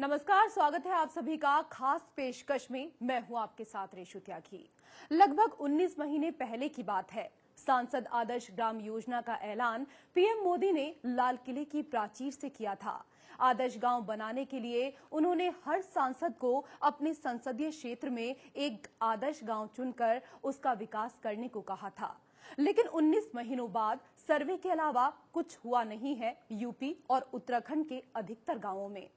नमस्कार, स्वागत है आप सभी का खास पेशकश में। मैं हूं आपके साथ रेशु त्यागी। लगभग 19 महीने पहले की बात है। सांसद आदर्श ग्राम योजना का ऐलान पीएम मोदी ने लाल किले की प्राचीर से किया था। आदर्श गांव बनाने के लिए उन्होंने हर सांसद को अपने संसदीय क्षेत्र में एक आदर्श गांव चुनकर उसका विकास करने को कहा था। लेकिन 19 महीनों बाद सर्वे के अलावा कुछ हुआ नहीं है यूपी और उत्तराखंड के अधिकतर गांवों में।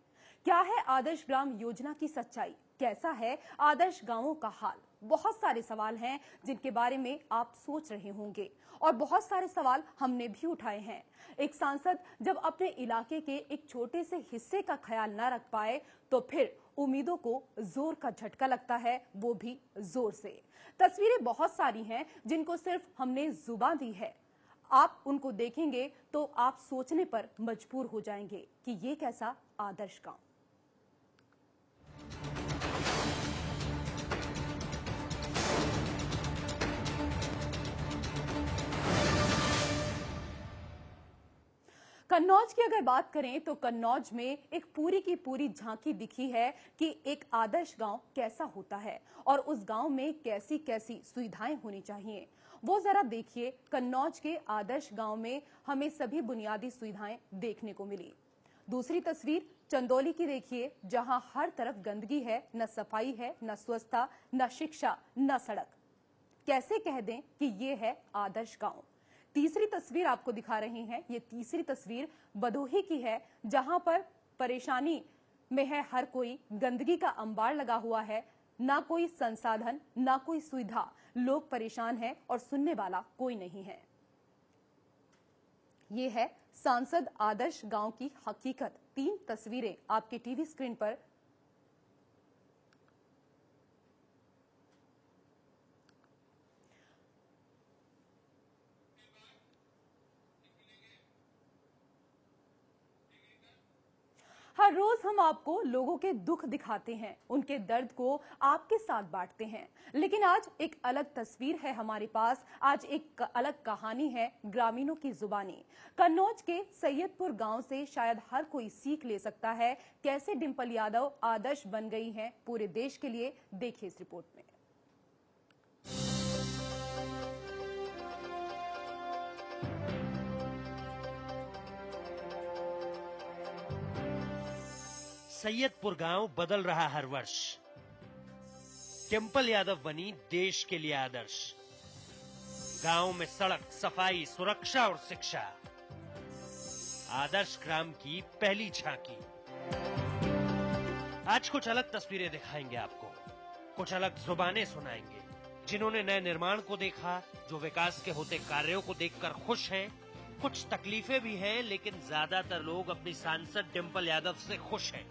क्या है आदर्श ग्राम योजना की सच्चाई? कैसा है आदर्श गांवों का हाल? बहुत सारे सवाल हैं जिनके बारे में आप सोच रहे होंगे और बहुत सारे सवाल हमने भी उठाए हैं। एक सांसद जब अपने इलाके के एक छोटे से हिस्से का ख्याल न रख पाए तो फिर उम्मीदों को जोर का झटका लगता है, वो भी जोर से। तस्वीरें बहुत सारी हैं जिनको सिर्फ हमने जुबान दी है। आप उनको देखेंगे तो आप सोचने पर मजबूर हो जाएंगे कि ये कैसा आदर्श गांव। कन्नौज की अगर बात करें तो कन्नौज में एक पूरी की पूरी झांकी दिखी है कि एक आदर्श गांव कैसा होता है और उस गांव में कैसी कैसी सुविधाएं होनी चाहिए। वो जरा देखिए, कन्नौज के आदर्श गांव में हमें सभी बुनियादी सुविधाएं देखने को मिली। दूसरी तस्वीर चंदौली की देखिए, जहां हर तरफ गंदगी है, न सफाई है, न स्वच्छता, न शिक्षा, न सड़क। कैसे कह दें कि ये है आदर्श गांव। तीसरी तस्वीर आपको दिखा रहे हैं, ये तीसरी तस्वीर भदोही की है, जहां पर परेशानी में है हर कोई। गंदगी का अंबार लगा हुआ है, ना कोई संसाधन, ना कोई सुविधा। लोग परेशान हैं और सुनने वाला कोई नहीं है। ये है सांसद आदर्श गांव की हकीकत। 3 तस्वीरें आपके टीवी स्क्रीन पर। हर रोज हम आपको लोगों के दुख दिखाते हैं, उनके दर्द को आपके साथ बांटते हैं, लेकिन आज एक अलग तस्वीर है हमारे पास। आज एक अलग कहानी है ग्रामीणों की जुबानी। कन्नौज के सैयदपुर गांव से शायद हर कोई सीख ले सकता है कैसे डिंपल यादव आदर्श बन गई हैं पूरे देश के लिए। देखिए इस रिपोर्ट में। सैयदपुर गांव बदल रहा हर वर्ष। डिंपल यादव बनी देश के लिए आदर्श। गांव में सड़क, सफाई, सुरक्षा और शिक्षा। आदर्श ग्राम की पहली झांकी। आज कुछ अलग तस्वीरें दिखाएंगे आपको, कुछ अलग जुबानें सुनाएंगे। जिन्होंने नए निर्माण को देखा, जो विकास के होते कार्यों को देखकर खुश हैं। कुछ तकलीफें भी हैं, लेकिन ज्यादातर लोग अपनी सांसद डिंपल यादव से खुश हैं।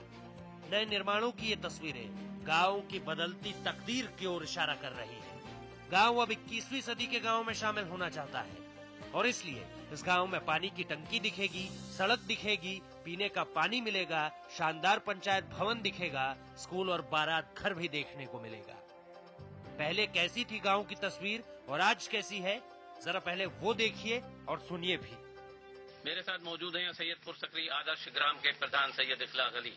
नए निर्माणों की ये तस्वीरें गांव की बदलती तकदीर की ओर इशारा कर रही है। गांव अब 21वीं सदी के गांव में शामिल होना चाहता है और इसलिए इस गांव में पानी की टंकी दिखेगी, सड़क दिखेगी, पीने का पानी मिलेगा, शानदार पंचायत भवन दिखेगा, स्कूल और बारात घर भी देखने को मिलेगा। पहले कैसी थी गांव की तस्वीर और आज कैसी है, जरा पहले वो देखिए और सुनिए भी। मेरे साथ मौजूद हैं सैयदपुर सकरी आदर्श ग्राम के प्रधान सैयद इखलास अली।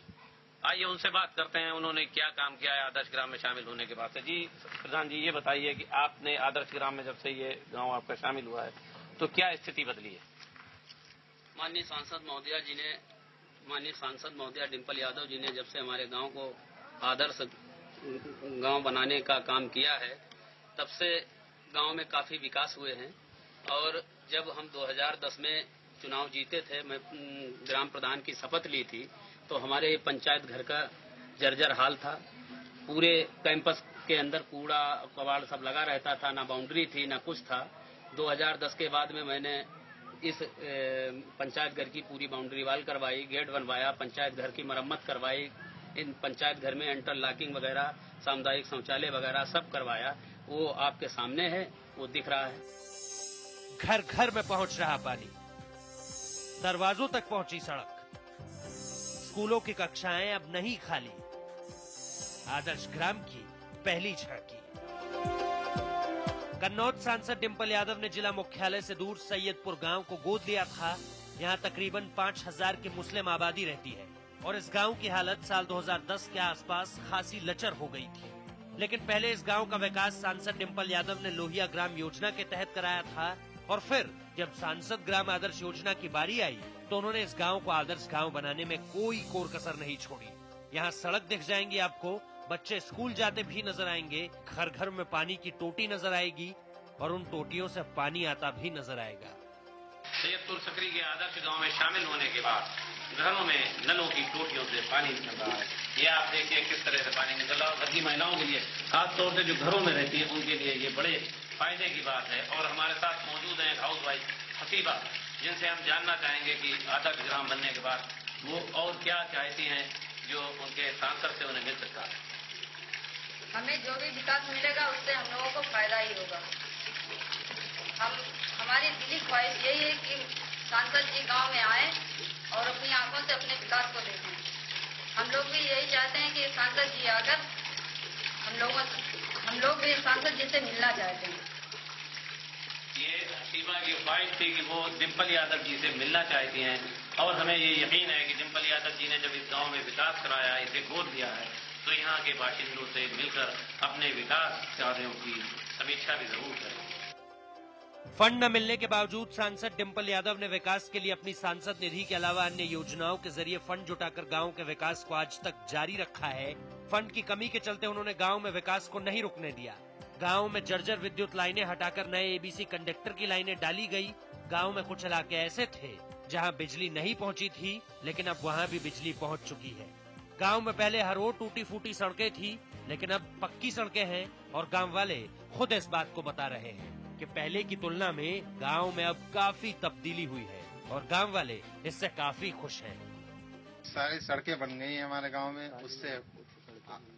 आइए उनसे बात करते हैं, उन्होंने क्या काम किया है आदर्श ग्राम में शामिल होने के बाद से। जी प्रधान जी, ये बताइए कि आपने आदर्श ग्राम में जब से ये गांव आपका शामिल हुआ है तो क्या स्थिति बदली है? माननीय सांसद महोदया डिंपल यादव जी ने जब से हमारे गांव को आदर्श गांव बनाने का काम किया है, तब से गांव में काफी विकास हुए हैं। और जब हम 2010 में चुनाव जीते थे, मैं ग्राम प्रधान की शपथ ली थी, तो हमारे पंचायत घर का जर्जर हाल था। पूरे कैंपस के अंदर कूड़ा कबाड़ सब लगा रहता था, ना बाउंड्री थी ना कुछ था। 2010 के बाद में मैंने इस पंचायत घर की पूरी बाउंड्री वाल करवाई, गेट बनवाया, पंचायत घर की मरम्मत करवाई। इन पंचायत घर में इंटरलॉकिंग वगैरह, सामुदायिक शौचालय वगैरह सब करवाया। वो आपके सामने है, वो दिख रहा है। घर घर में पहुंच रहा पानी, दरवाजों तक पहुंची सड़क, स्कूलों की कक्षाएं अब नहीं खाली। आदर्श ग्राम की पहली झांकी। कन्नौज सांसद डिंपल यादव ने जिला मुख्यालय से दूर सैयदपुर गांव को गोद लिया था। यहां तकरीबन 5000 की मुस्लिम आबादी रहती है। और इस गांव की हालत साल 2010 के आसपास खासी लचर हो गई थी। लेकिन पहले इस गांव का विकास सांसद डिम्पल यादव ने लोहिया ग्राम योजना के तहत कराया था और फिर जब सांसद ग्राम आदर्श योजना की बारी आई तो उन्होंने इस गांव को आदर्श गांव बनाने में कोई कोर कसर नहीं छोड़ी। यहाँ सड़क दिख जाएंगी आपको, बच्चे स्कूल जाते भी नजर आएंगे, घर घर में पानी की टोटी नजर आएगी और उन टोटियों से पानी आता भी नजर आएगा। सैयदपुर सकरी के आदर्श गांव में शामिल होने के बाद घरों में नलों की टोटियों से पानी निकल रहा है। ये आप देखिए किस तरह से पानी निकल रहा है। घर की महिलाओं के लिए, खासतौर से जो घरों में रहती है, उनके लिए ये बड़े फायदे की बात है। और हमारे साथ मौजूद हैं हाउस वाइफ हसीबा, जिनसे हम जानना चाहेंगे कि आदर्श ग्राम बनने के बाद वो और क्या चाहती हैं जो उनके सांसद से उन्हें मिल सकता है। हमें जो भी विकास मिलेगा उससे हम लोगों को फायदा ही होगा। हमारी दिली ख्वाहिश यही है कि सांसद जी गांव में आए और अपनी आंखों से अपने विकास को देखें। हम लोग भी यही चाहते हैं कि सांसद जी आकर हम लोग भी सांसद जी से मिलना चाहते हैं। ये हसीबा की ख्वाहिश थी कि वो डिम्पल यादव जी से मिलना चाहती हैं और हमें ये यकीन है कि डिम्पल यादव जी ने जब इस गांव में विकास कराया, इसे गोद दिया है, तो यहाँ के बाशिंदों से मिलकर अपने विकास कार्यों की समीक्षा भी जरूर करें। फंड न मिलने के बावजूद सांसद डिम्पल यादव ने विकास के लिए अपनी सांसद निधि के अलावा अन्य योजनाओं के जरिए फंड जुटाकर गांव के विकास को आज तक जारी रखा है। फंड की कमी के चलते उन्होंने गांव में विकास को नहीं रुकने दिया। गांव में जर्जर विद्युत लाइनें हटाकर नए एबीसी कंडक्टर की लाइनें डाली गई। गांव में कुछ इलाके ऐसे थे जहां बिजली नहीं पहुंची थी, लेकिन अब वहां भी बिजली पहुंच चुकी है। गांव में पहले हर रोज टूटी फूटी सड़कें थी, लेकिन अब पक्की सड़कें हैं और गांव वाले खुद इस बात को बता रहे हैं कि पहले की तुलना में गांव में अब काफी तब्दीली हुई है और गांव वाले इससे काफी खुश हैं। सारी सड़कें बन गई हैं हमारे गांव में, उससे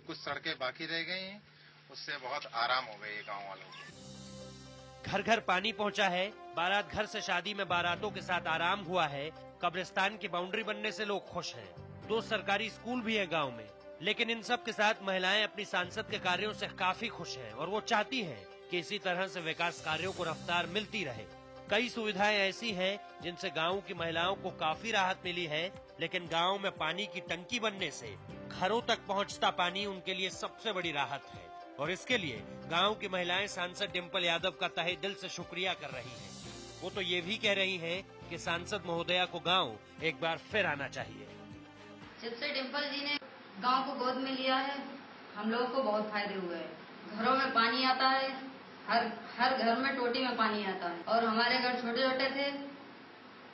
कुछ सड़कें बाकी रह गई हैं, उससे बहुत आराम हो गई है गांव वालों को। घर घर पानी पहुंचा है, बारात घर से शादी में बारातों के साथ आराम हुआ है, कब्रिस्तान की बाउंड्री बनने से लोग खुश हैं, 2 सरकारी स्कूल भी है गांव में। लेकिन इन सब के साथ महिलाएं अपनी सांसद के कार्यों से काफी खुश हैं और वो चाहती हैं कि इसी तरह से विकास कार्यों को रफ्तार मिलती रहे। कई सुविधाएं ऐसी हैं जिनसे गांव की महिलाओं को काफी राहत मिली है, लेकिन गांव में पानी की टंकी बनने से घरों तक पहुंचता पानी उनके लिए सबसे बड़ी राहत है और इसके लिए गांव की महिलाएं सांसद डिम्पल यादव का तहे दिल से शुक्रिया कर रही हैं। वो तो ये भी कह रही हैं कि सांसद महोदया को गांव एक बार फिर आना चाहिए। जब से डिम्पल जी ने गांव को गोद में लिया है, हम लोगों को बहुत फायदे हुए हैं। घरों में पानी आता है, हर घर में टोटी में पानी आता है और हमारे घर छोटे छोटे थे,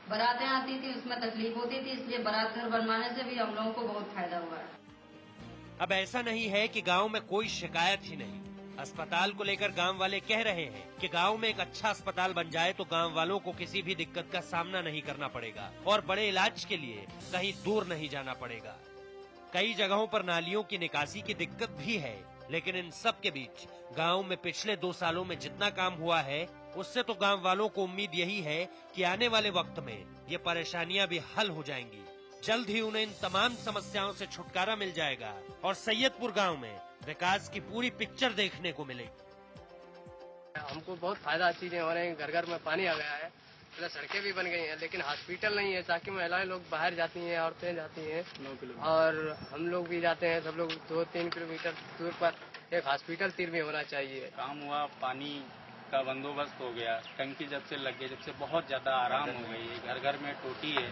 बारातें आती थी, उसमें तकलीफ होती थी, इसलिए बारात घर बनवाने से भी हम लोगों को बहुत फायदा हुआ है। अब ऐसा नहीं है कि गांव में कोई शिकायत ही नहीं। अस्पताल को लेकर गांव वाले कह रहे हैं कि गांव में एक अच्छा अस्पताल बन जाए तो गांव वालों को किसी भी दिक्कत का सामना नहीं करना पड़ेगा और बड़े इलाज के लिए कहीं दूर नहीं जाना पड़ेगा। कई जगहों पर नालियों की निकासी की दिक्कत भी है, लेकिन इन सब के बीच गांव में पिछले 2 सालों में जितना काम हुआ है, उससे तो गांव वालों को उम्मीद यही है कि आने वाले वक्त में ये परेशानियां भी हल हो जाएंगी। जल्द ही उन्हें इन तमाम समस्याओं से छुटकारा मिल जाएगा और सैयदपुर गांव में विकास की पूरी पिक्चर देखने को मिलेगी। हमको बहुत फायदा चीजें हो रही हैं, घर घर में पानी आ गया है, सड़कें भी बन गई हैं, लेकिन हॉस्पिटल नहीं है, ताकि महिलाएं लोग बाहर जाती हैं, औरतें जाती हैं और हम लोग भी जाते हैं। सब लोग 2-3 किलोमीटर दूर पर एक हॉस्पिटल तीर में होना चाहिए। काम हुआ, पानी का बंदोबस्त हो गया, टंकी जब से लग गई, जब से बहुत ज्यादा आराम हो गई है। घर घर में टोटी है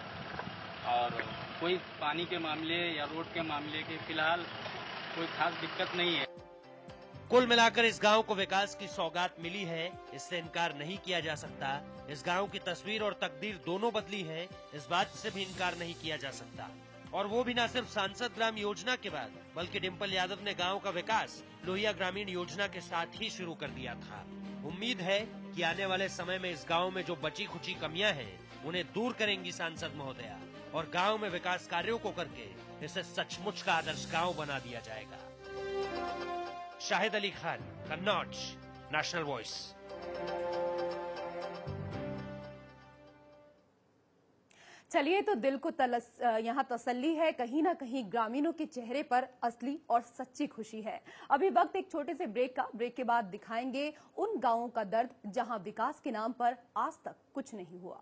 और कोई पानी के मामले या रोड के मामले के फिलहाल कोई खास दिक्कत नहीं है। कुल मिलाकर इस गांव को विकास की सौगात मिली है, इससे इनकार नहीं किया जा सकता। इस गांव की तस्वीर और तकदीर दोनों बदली है, इस बात से भी इनकार नहीं किया जा सकता। और वो भी न सिर्फ सांसद ग्राम योजना के बाद, बल्कि डिम्पल यादव ने गांव का विकास लोहिया ग्रामीण योजना के साथ ही शुरू कर दिया था। उम्मीद है कि आने वाले समय में इस गांव में जो बची खुची कमियां हैं, उन्हें दूर करेंगी सांसद महोदया और गांव में विकास कार्यों को करके इसे सचमुच का आदर्श गांव बना दिया जाएगा। Shahid Ali Khan, Kannauj, national voice. चलिए, तो दिल को यहाँ तसल्ली है, कहीं ना कहीं ग्रामीणों के चेहरे पर असली और सच्ची खुशी है। अभी वक्त एक छोटे से ब्रेक का। ब्रेक के बाद दिखाएंगे उन गांवों का दर्द जहां विकास के नाम पर आज तक कुछ नहीं हुआ।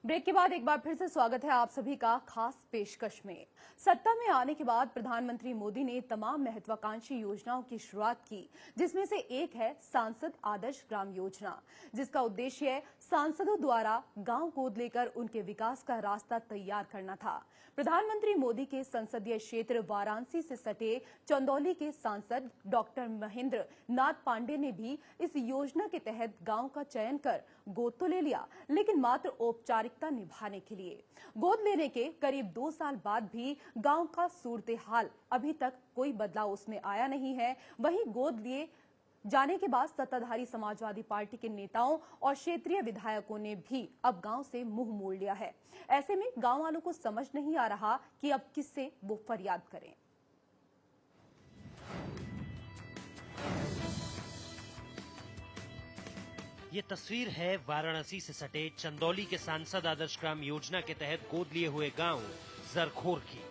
ब्रेक के बाद एक बार फिर से स्वागत है आप सभी का खास पेशकश में। सत्ता में आने के बाद प्रधानमंत्री मोदी ने तमाम महत्वाकांक्षी योजनाओं की शुरुआत की, जिसमें से एक है सांसद आदर्श ग्राम योजना, जिसका उद्देश्य है सांसदों द्वारा गांव गोद लेकर उनके विकास का रास्ता तैयार करना था। प्रधानमंत्री मोदी के संसदीय क्षेत्र वाराणसी से सटे चंदौली के सांसद डॉक्टर महेंद्र नाथ पांडे ने भी इस योजना के तहत गांव का चयन कर गोद तो ले लिया, लेकिन मात्र औपचारिकता निभाने के लिए। गोद लेने के करीब 2 साल बाद भी गांव का सूरत हाल अभी तक कोई बदलाव उसमें आया नहीं है। वहीं गोद लिए जाने के बाद सत्ताधारी समाजवादी पार्टी के नेताओं और क्षेत्रीय विधायकों ने भी अब गांव से मुंह मोड़ लिया है। ऐसे में गांव वालों को समझ नहीं आ रहा कि अब किससे वो फरियाद करें। ये तस्वीर है वाराणसी से सटे चंदौली के सांसद आदर्श ग्राम योजना के तहत गोद लिए हुए गांव जरखोर की।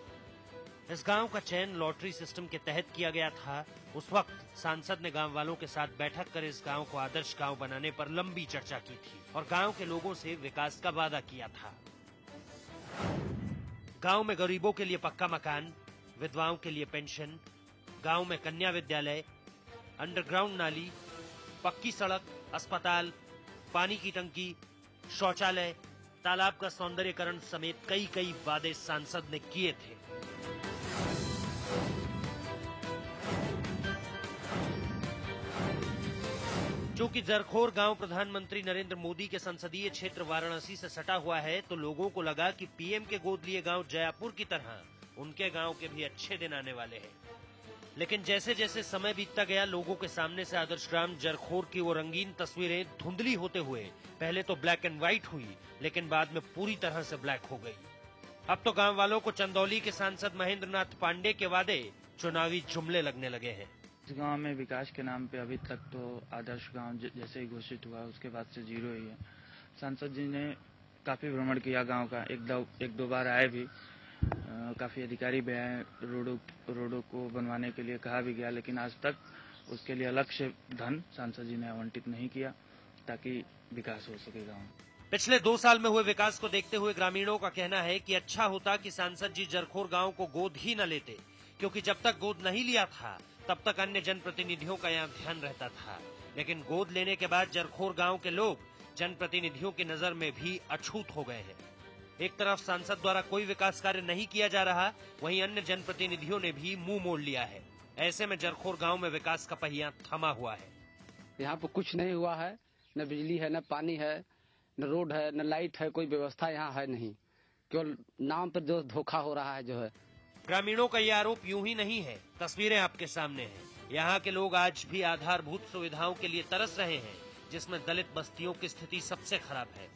इस गांव का चयन लॉटरी सिस्टम के तहत किया गया था। उस वक्त सांसद ने गांव वालों के साथ बैठक कर इस गांव को आदर्श गांव बनाने पर लंबी चर्चा की थी और गांव के लोगों से विकास का वादा किया था। गांव में गरीबों के लिए पक्का मकान, विधवाओं के लिए पेंशन, गांव में कन्या विद्यालय, अंडरग्राउंड नाली, पक्की सड़क, अस्पताल, पानी की टंकी, शौचालय, तालाब का सौंदर्यीकरण समेत कई वादे सांसद ने किए थे। चूंकि जरखोर गांव प्रधानमंत्री नरेंद्र मोदी के संसदीय क्षेत्र वाराणसी से सटा हुआ है, तो लोगों को लगा कि पीएम के गोद लिए गांव जयापुर की तरह उनके गांव के भी अच्छे दिन आने वाले हैं। लेकिन जैसे जैसे समय बीतता गया, लोगों के सामने से आदर्श ग्राम जरखोर की वो रंगीन तस्वीरें धुंधली होते हुए पहले तो ब्लैक एंड व्हाइट हुई, लेकिन बाद में पूरी तरह से ब्लैक हो गई। अब तो गांव वालों को चंदौली के सांसद महेंद्र नाथ पांडे के वादे चुनावी जुमले लगने लगे हैं। इस गांव में विकास के नाम पे अभी तक तो आदर्श गांव जैसे ही घोषित हुआ उसके बाद से जीरो ही है। सांसद जी ने काफी भ्रमण किया गांव का, एक दो बार आए भी, काफी अधिकारी भी आए, रोडों को बनवाने के लिए कहा भी गया, लेकिन आज तक उसके लिए अलग से धन सांसद जी ने आवंटित नहीं किया ताकि विकास हो सके गाँव। पिछले 2 साल में हुए विकास को देखते हुए ग्रामीणों का कहना है कि अच्छा होता कि सांसद जी जरखोर गांव को गोद ही न लेते, क्योंकि जब तक गोद नहीं लिया था तब तक अन्य जनप्रतिनिधियों का यहाँ ध्यान रहता था। लेकिन गोद लेने के बाद जरखोर गांव के लोग जनप्रतिनिधियों की नजर में भी अछूत हो गए हैं। एक तरफ सांसद द्वारा कोई विकास कार्य नहीं किया जा रहा, वहीं अन्य जनप्रतिनिधियों ने भी मुंह मोड़ लिया है। ऐसे में जरखोर गांव में विकास का पहिया थमा हुआ है। यहाँ पर कुछ नहीं हुआ है, न बिजली है, न पानी है, न रोड है, न लाइट है, कोई व्यवस्था यहाँ है नहीं। केवल नाम पर जो धोखा हो रहा है जो है। ग्रामीणों का ये आरोप यूं ही नहीं है, तस्वीरें आपके सामने हैं। यहाँ के लोग आज भी आधारभूत सुविधाओं के लिए तरस रहे हैं, जिसमें दलित बस्तियों की स्थिति सबसे खराब है।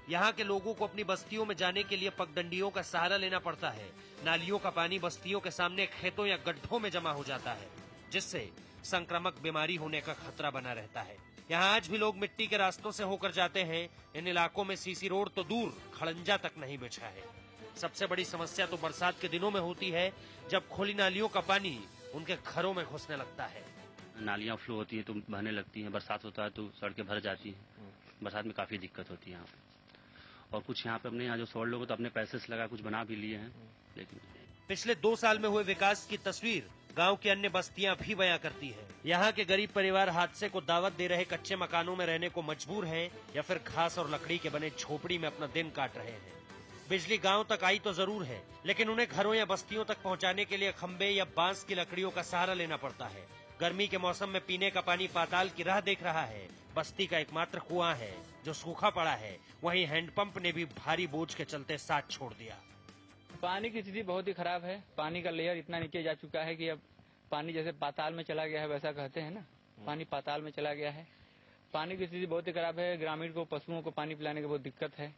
यहाँ के लोगों को अपनी बस्तियों में जाने के लिए पगडंडियों का सहारा लेना पड़ता है। नालियों का पानी बस्तियों के सामने खेतों या गड्ढों में जमा हो जाता है, जिससे संक्रामक बीमारी होने का खतरा बना रहता है। यहाँ आज भी लोग मिट्टी के रास्तों से होकर जाते हैं। इन इलाकों में सीसी रोड तो दूर, खड़ंजा तक नहीं बिछा है। सबसे बड़ी समस्या तो बरसात के दिनों में होती है, जब खुली नालियों का पानी उनके घरों में घुसने लगता है। नालियाँ फ्लो होती हैं तो बहने लगती हैं, बरसात होता है तो सड़कें भर जाती हैं। बरसात में काफी दिक्कत होती है यहाँ पे। और कुछ यहाँ पे अपने यहाँ जो 100 लोग तो अपने पैसे से लगा कुछ बना भी लिए हैं। लेकिन पिछले 2 साल में हुए विकास की तस्वीर गांव की अन्य बस्तियां भी बयां करती है। यहाँ के गरीब परिवार हादसे को दावत दे रहे कच्चे मकानों में रहने को मजबूर हैं, या फिर घास और लकड़ी के बने झोपड़ी में अपना दिन काट रहे हैं। बिजली गांव तक आई तो जरूर है, लेकिन उन्हें घरों या बस्तियों तक पहुंचाने के लिए खंबे या बांस की लकड़ियों का सहारा लेना पड़ता है। गर्मी के मौसम में पीने का पानी पाताल की राह देख रहा है। बस्ती का एकमात्र कुआं है जो सूखा पड़ा है, वहीं हैंडपंप ने भी भारी बोझ के चलते साथ छोड़ दिया। पानी की स्थिति बहुत ही खराब है। पानी का लेयर इतना नीचे जा चुका है कि अब पानी जैसे पाताल में चला गया है, वैसा कहते हैं ना, पानी पाताल में चला गया है। पानी की स्थिति बहुत ही खराब है। ग्रामीण को, पशुओं को पानी पिलाने की बहुत दिक्कत है।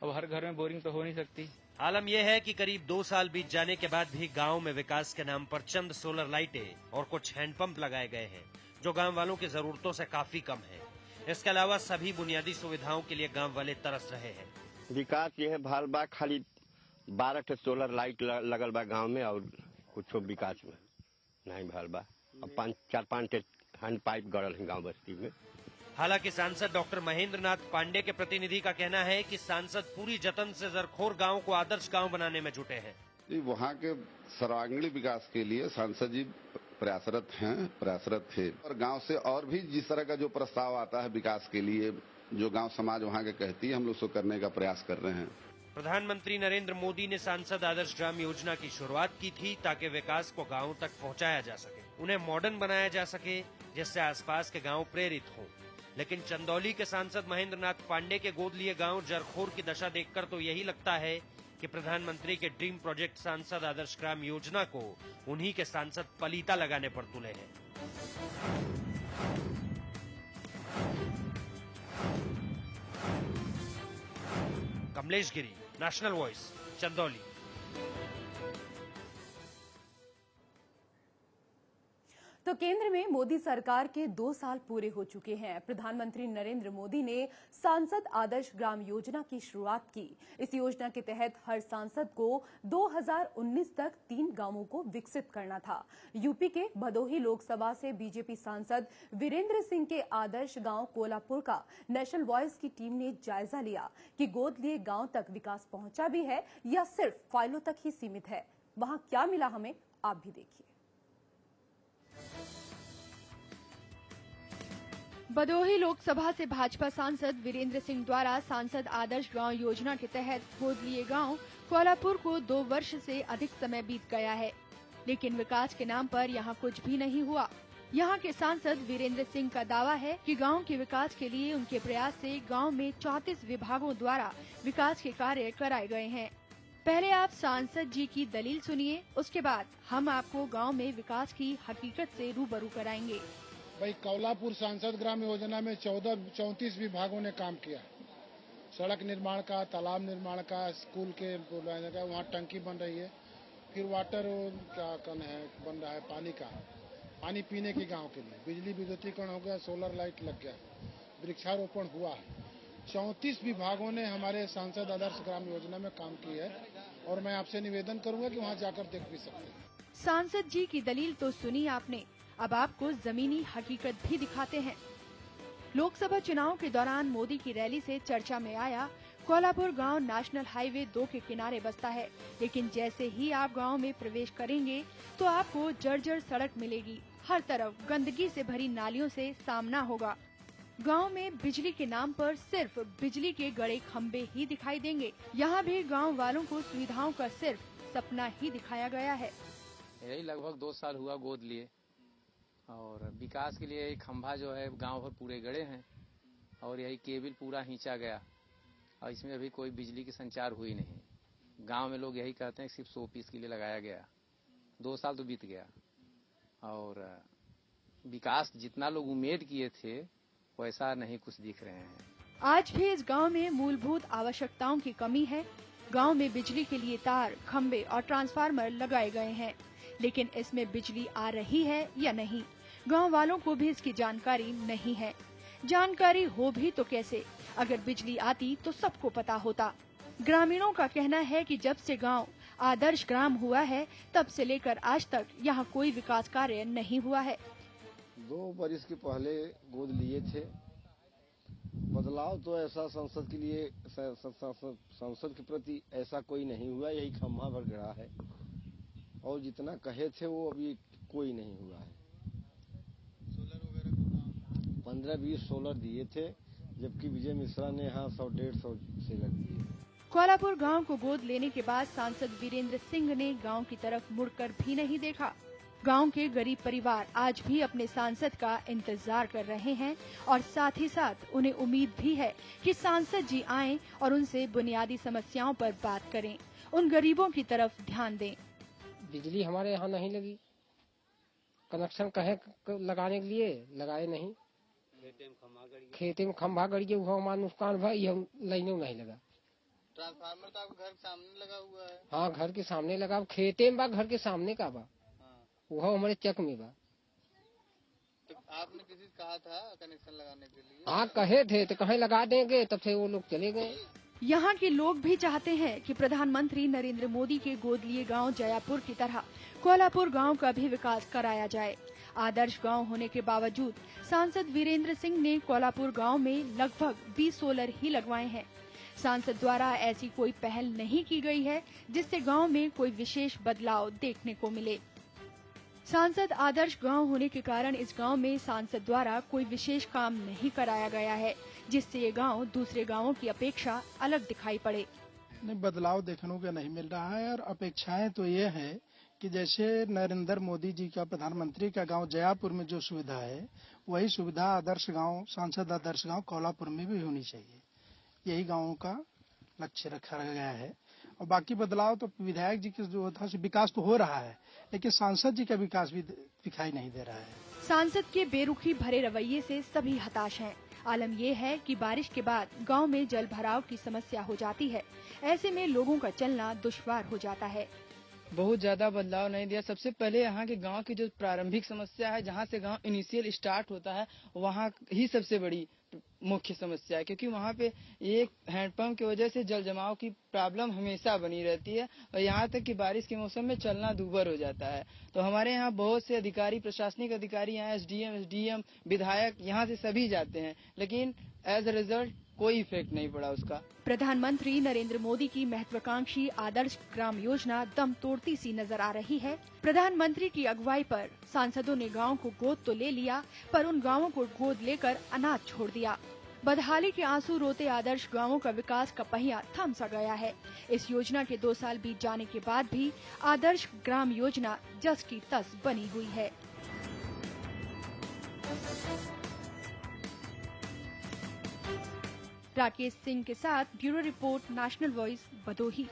अब हर घर में बोरिंग तो हो नहीं सकती। आलम यह है कि करीब 2 साल बीत जाने के बाद भी गांव में विकास के नाम पर चंद सोलर लाइटें और कुछ हैंडपंप लगाए गए हैं, जो गांव वालों की जरूरतों से काफी कम है। इसके अलावा सभी बुनियादी सुविधाओं के लिए गांव वाले तरस रहे हैं। विकास ये है भाल बा, खाली 12 सोलर लाइट लगल बा गांव में, और कुछ विकास में नहीं भाल बा। अब 4-5 हैंड पाइप गड़ल है गांव बस्ती में। हालांकि सांसद डॉक्टर महेंद्र नाथ पांडे के प्रतिनिधि का कहना है कि सांसद पूरी जतन से जरखोर गांव को आदर्श गांव बनाने में जुटे हैं। वहाँ के सर्वांगीण विकास के लिए सांसद जी प्रयासरत थे और गांव से और भी जिस तरह का जो प्रस्ताव आता है विकास के लिए, जो गांव समाज वहाँ के कहती है, हम लोग उसको करने का प्रयास कर रहे हैं। प्रधानमंत्री नरेंद्र मोदी ने सांसद आदर्श ग्राम योजना की शुरुआत की थी ताकि विकास को गांव तक पहुंचाया जा सके, उन्हें मॉडर्न बनाया जा सके, जिससे आसपास के गांव प्रेरित हों। लेकिन चंदौली के सांसद महेंद्र नाथ पांडे के गोद लिए गांव जरखोर की दशा देखकर तो यही लगता है कि प्रधानमंत्री के ड्रीम प्रोजेक्ट सांसद आदर्श ग्राम योजना को उन्हीं के सांसद पलीता लगाने पर तुले हैं। कमलेश गिरी, नेशनल वॉइस, चंदौली। तो केंद्र में मोदी सरकार के 2 साल पूरे हो चुके हैं। प्रधानमंत्री नरेंद्र मोदी ने सांसद आदर्श ग्राम योजना की शुरुआत की। इस योजना के तहत हर सांसद को 2019 तक 3 गांवों को विकसित करना था। यूपी के भदोही लोकसभा से बीजेपी सांसद वीरेंद्र सिंह के आदर्श गांव कोलापुर का नेशनल वॉइस की टीम ने जायजा लिया कि गोद लिए गांव तक विकास पहुंचा भी है या सिर्फ फाइलों तक ही सीमित है। वहां क्या मिला हमें, आप भी देखिए। भदोही लोकसभा से भाजपा सांसद वीरेंद्र सिंह द्वारा सांसद आदर्श गांव योजना के तहत गोद लिए गांव कोलापुर को 2 वर्ष से अधिक समय बीत गया है, लेकिन विकास के नाम पर यहां कुछ भी नहीं हुआ। यहां के सांसद वीरेंद्र सिंह का दावा है कि गांव के विकास के लिए उनके प्रयास से गांव में 34 विभागों द्वारा विकास के कार्य कराए गए हैं। पहले आप सांसद जी की दलील सुनिए, उसके बाद हम आपको गाँव में विकास की हकीकत से रूबरू कराएंगे। भाई, कोलापुर सांसद ग्राम योजना में 34 विभागों ने काम किया। सड़क निर्माण का, तालाब निर्माण का, स्कूल के वहाँ टंकी बन रही है, फिर वाटर क्या बन रहा है, पानी का, पानी पीने के गांव के लिए, बिजली विद्युतीकरण हो गया, सोलर लाइट लग गया, वृक्षारोपण हुआ है। 34 विभागों ने हमारे सांसद आदर्श ग्राम योजना में काम की है और मैं आपसे निवेदन करूंगा कि वहाँ जाकर देख भी सकते हैं। सांसद जी की दलील तो सुनी आपने, अब आपको जमीनी हकीकत भी दिखाते हैं। लोकसभा चुनाव के दौरान मोदी की रैली से चर्चा में आया कोलापुर गांव नेशनल हाईवे 2 के किनारे बसता है, लेकिन जैसे ही आप गांव में प्रवेश करेंगे तो आपको जर्जर सड़क मिलेगी। हर तरफ गंदगी से भरी नालियों से सामना होगा। गांव में बिजली के नाम पर सिर्फ बिजली के गड़े खंबे ही दिखाई देंगे। यहाँ भी गाँव वालों को सुविधाओं का सिर्फ सपना ही दिखाया गया है। यही लगभग 2 साल हुआ गोद लिए और विकास के लिए एक खंभा जो है गांव भर पूरे गड़े हैं और यही केबल पूरा खींचा गया और इसमें अभी कोई बिजली की संचार हुई नहीं। गांव में लोग यही कहते हैं सिर्फ 100 पीस के लिए लगाया गया। 2 साल तो बीत गया और विकास जितना लोग उम्मीद किए थे वैसा नहीं कुछ दिख रहे हैं। आज भी इस गांव में मूलभूत आवश्यकताओं की कमी है। गांव में बिजली के लिए तार, खंबे और ट्रांसफार्मर लगाए गए हैं, लेकिन इसमें बिजली आ रही है या नहीं, गांव वालों को भी इसकी जानकारी नहीं है। जानकारी हो भी तो कैसे, अगर बिजली आती तो सबको पता होता। ग्रामीणों का कहना है कि जब से गांव आदर्श ग्राम हुआ है तब से लेकर आज तक यहां कोई विकास कार्य नहीं हुआ है। 2 वर्ष के पहले गोद लिए थे। बदलाव तो ऐसा संसद के लिए संसद के प्रति ऐसा कोई नहीं हुआ, यही खम्भा भर गड़ा है और जितना कहे थे वो अभी कोई नहीं हुआ है। 15-20 सोलर दिए थे, जबकि विजय मिश्रा ने यहाँ 100-150 से लग दिए। कोलापुर गांव को गोद लेने के बाद सांसद वीरेंद्र सिंह ने गांव की तरफ मुड़कर भी नहीं देखा। गांव के गरीब परिवार आज भी अपने सांसद का इंतजार कर रहे हैं और साथ ही साथ उन्हें उम्मीद भी है कि सांसद जी आएं और उनसे बुनियादी समस्याओं पर बात करें, उन गरीबों की तरफ ध्यान दें। बिजली हमारे यहाँ नहीं लगी, कनेक्शन कहे लगाने के लिए लगाए नहीं, खेते में खम्भा गड़िए हुआ हमारा नुकसान भाई, लाइनों नहीं लगा। ट्रांसफार्मर तो आपके घर के सामने लगा हुआ है? हाँ, घर के सामने लगा, खेते में बा, घर के सामने का बा, वो हमारे चक में बा। तो आपने किसी से कहा था कनेक्शन लगाने के लिए? हाँ, कहे थे तो कहीं लगा देंगे, तब से वो लोग चले गए। यहाँ के लोग भी चाहते हैं कि प्रधानमंत्री नरेंद्र मोदी के गोद लिए गांव जयापुर की तरह कोलापुर गांव का भी विकास कराया जाए। आदर्श गांव होने के बावजूद सांसद वीरेंद्र सिंह ने कोल्हापुर गांव में लगभग 20 सोलर ही लगवाए हैं। सांसद द्वारा ऐसी कोई पहल नहीं की गई है जिससे गांव में कोई विशेष बदलाव देखने को मिले। सांसद आदर्श गांव होने के कारण इस गांव में सांसद द्वारा कोई विशेष काम नहीं कराया गया है, जिससे ये गांव दूसरे गांवों की अपेक्षा अलग दिखाई पड़े। नहीं, बदलाव देखने को नहीं मिल रहा है और अपेक्षाएं तो ये है कि जैसे नरेंद्र मोदी जी का प्रधानमंत्री का गांव जयापुर में जो सुविधा है, वही सुविधा आदर्श गांव, सांसद आदर्श गांव कोल्हापुर में भी होनी चाहिए। यही गांवों का लक्ष्य रखा गया है। और बाकी बदलाव तो विधायक जी के जो था विकास तो हो रहा है, लेकिन सांसद जी का विकास भी दिखाई नहीं दे रहा है। सांसद के बेरुखी भरे रवैये से सभी हताश हैं। आलम यह है कि बारिश के बाद गांव में जल भराव की समस्या हो जाती है। ऐसे में लोगों का चलना दुश्वार हो जाता है। बहुत ज्यादा बदलाव नहीं दिया। सबसे पहले यहाँ के गांव की जो प्रारंभिक समस्या है, जहाँ से गांव इनिशियल स्टार्ट होता है, वहाँ ही सबसे बड़ी मुख्य समस्या है, क्योंकि वहाँ पे एक हैंडपंप की वजह से जल जमाव की प्रॉब्लम हमेशा बनी रहती है और यहाँ तक कि बारिश के मौसम में चलना दूभर हो जाता है। तो हमारे यहाँ बहुत से अधिकारी, प्रशासनिक अधिकारी, यहाँ एसडीएम, विधायक, यहाँ से सभी जाते हैं, लेकिन एज अ रिजल्ट कोई इफेक्ट नहीं पड़ा उसका। प्रधानमंत्री नरेंद्र मोदी की महत्वाकांक्षी आदर्श ग्राम योजना दम तोड़ती सी नजर आ रही है। प्रधानमंत्री की अगुवाई पर सांसदों ने गांव को गोद तो ले लिया, पर उन गांवों को गोद लेकर अनाथ छोड़ दिया। बदहाली के आंसू रोते आदर्श गांवों का विकास का पहिया थम सा गया है। इस योजना के 2 साल बीत जाने के बाद भी आदर्श ग्राम योजना जस की तस बनी हुई है। राकेश सिंह के साथ bureau report, national voice, Bhadohi.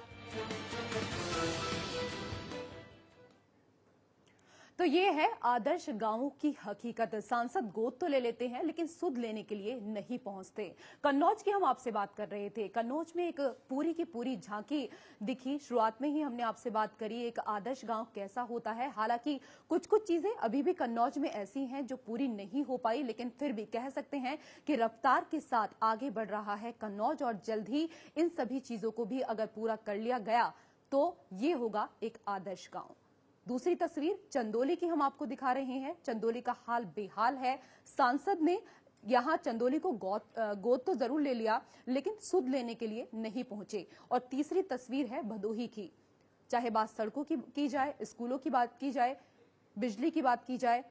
तो ये है आदर्श गांवों की हकीकत। सांसद गोद तो ले लेते हैं, लेकिन सुध लेने के लिए नहीं पहुंचते। कन्नौज की हम आपसे बात कर रहे थे। कन्नौज में एक पूरी की पूरी झांकी दिखी। शुरुआत में ही हमने आपसे बात करी एक आदर्श गांव कैसा होता है। हालांकि कुछ कुछ चीजें अभी भी कन्नौज में ऐसी हैं जो पूरी नहीं हो पाई, लेकिन फिर भी कह सकते हैं कि रफ्तार के साथ आगे बढ़ रहा है कन्नौज, और जल्द ही इन सभी चीजों को भी अगर पूरा कर लिया गया तो ये होगा एक आदर्श गांव। दूसरी तस्वीर चंदौली की हम आपको दिखा रहे हैं। चंदौली का हाल बेहाल है। सांसद ने यहां चंदौली को गोद तो जरूर ले लिया, लेकिन सुध लेने के लिए नहीं पहुंचे। और तीसरी तस्वीर है भदोही की। चाहे बात सड़कों की जाए, स्कूलों की बात की जाए, बिजली की बात की जाए,